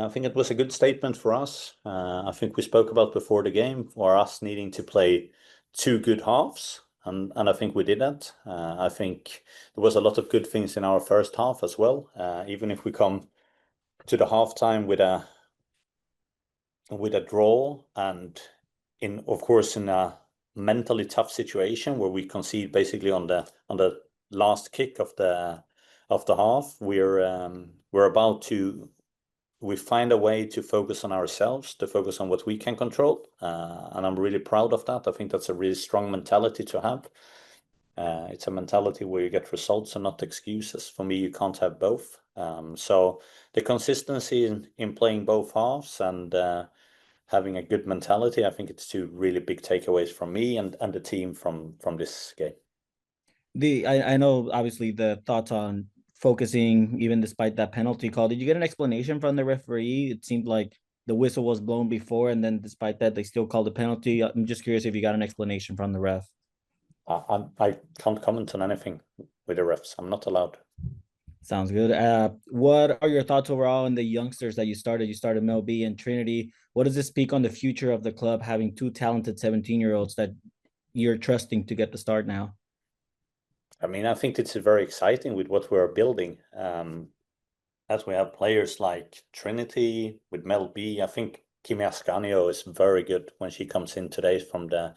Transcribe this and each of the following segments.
I think it was a good statement for us. I think we spoke about before the game for us needing to play two good halves, and I think we did that. I think there was a lot of good things in our first half as well. Even if we come to the halftime with a draw and in of course in a mentally tough situation where we concede basically on the last kick of the half, we're about to we find a way to focus on ourselves, to focus on what we can control. And I'm really proud of that. I think that's a really strong mentality to have. It's a mentality where you get results and not excuses. For me, you can't have both. So the consistency in playing both halves and having a good mentality, I think it's two really big takeaways from me and the team from this game. I know obviously the thoughts on focusing even despite that penalty call. Did you get an explanation from the referee? It seemed like the whistle was blown before, and then despite that, they still called a penalty. I'm just curious if you got an explanation from the ref. I can't comment on anything with the refs. I'm not allowed. Sounds good. What are your thoughts overall on the youngsters that you started? You started Mel B and Trinity. What does this speak on the future of the club, having two talented 17-year-olds that you're trusting to get the start now? I mean, I think it's very exciting with what we're building. As we have players like Trinity with Mel B, I think Kimi Ascanio is very good when she comes in today from the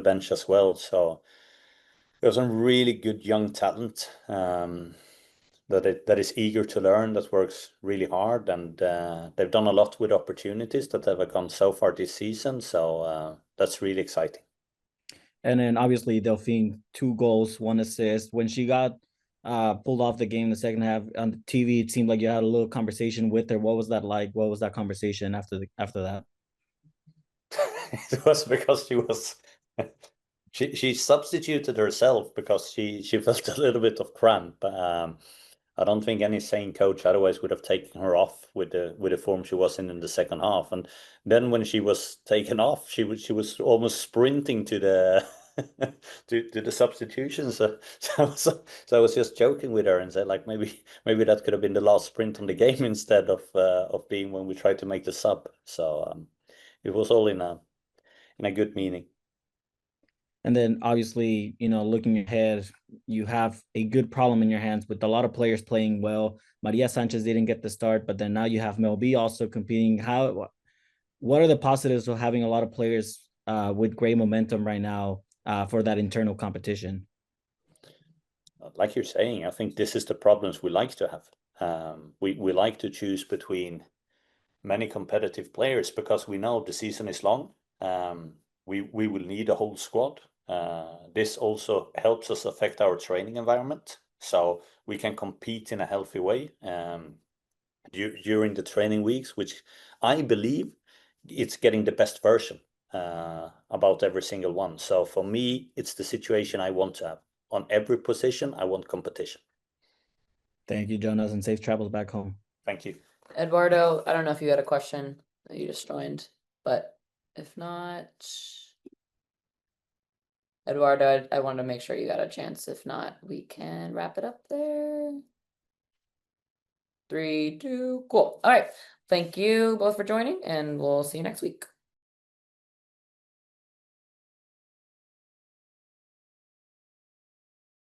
bench as well. So there's some really good young talent that is eager to learn, that works really hard, and they've done a lot with opportunities that have gone so far this season. So that's really exciting. And then obviously Delphine, 2 goals, 1 assist. When she got pulled off the game in the second half on the TV, it seemed like you had a little conversation with her. What was that like? What was that conversation after that? It was because she substituted herself because she felt a little bit of cramp. I don't think any sane coach otherwise would have taken her off with the form she was in the second half. And then when she was taken off, she was almost sprinting to the to the substitution. So I was just joking with her and said like maybe that could have been the last sprint on the game instead of being when we tried to make the sub. So it was all in a good meaning. And then obviously, looking ahead, you have a good problem in your hands with a lot of players playing well. Maria Sanchez didn't get the start, but then now you have Mel B also competing. What are the positives of having a lot of players with great momentum right now for that internal competition? Like you're saying, I think this is the problems we like to have. We like to choose between many competitive players because we know the season is long. We will need a whole squad. This also helps us affect our training environment, so we can compete in a healthy way during the training weeks, which I believe it's getting the best version about every single one. So for me, it's the situation I want to have. On every position, I want competition. Thank you, Jonas, and safe travels back home. Thank you. Eduardo, I don't know if you had a question that you just joined, but if not, Eduardo, I wanted to make sure you got a chance. If not, we can wrap it up there. 3, 2, cool. All right. Thank you both for joining, and we'll see you next week.